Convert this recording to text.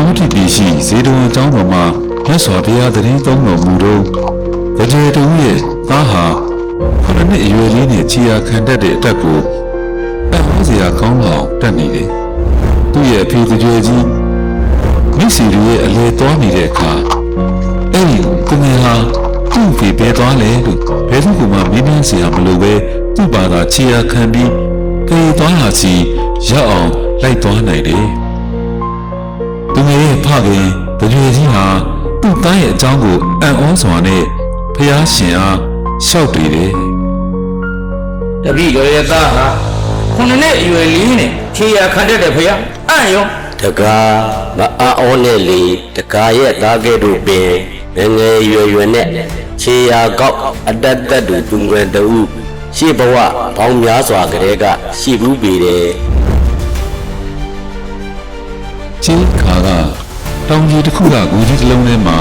ဝတိပြည်ရှိဇေဒဝန်ကျောင်းတော်မှာမြတ်စွာဘုရားတရင်သုံးတော်မူတော့တကယ်တူရဲ့သားဟာခုနှစ်အရွယ်လေးနဲ့ခြေရာခံတတ်တဲ့အတက်ကိုအံ့ဩစရာကောင်းလောက်တက်နေတယ်။သူ့ရဲ့အဖေတကယ်ကြီးမိစီရဲ့အလေသွားနေတဲ့အခါအဲ့ဒီသူငယ်ဟာသူ့ဖေပဲသွားလေလို့ဘယ်သူကမှမင်းမင်းစရာမလိုပဲသူ့ဘာသာခြေရာခံပြီးကြေသွားတာစီရောက်အောင်လိုက်သွားနိုင်တယ်။သူငယ်ရဲ့ဖခင်တကယ်ကြီးဟာသူ့သားရဲ့အကြောင်းကိုအံ့ဩစွာနဲ့ဖျားရှင်အားလျှောက်တည်တယ်။တပည့်တော်ရဲ့သားဟာခုနှစ်အရွယ်လေးနဲ့ခြေရာခံတတ်တဲ့ဖျားအံ့ရောတကားမအောနဲ့လေတကားရဲ့သားကဲ့သို့ပင်ငယ်ငယ်ရွယ်နဲ့ခြေရာကောက်အတတ်တက်တူသူငယ်တူရှေ့ဘဝပေါင်းများစွာကလေးကရှိဘူးပေတယ်ချင်းခါကတောင်ကြီးတစ်ခုကဂူကြီးတစ်လုံးထဲမှာ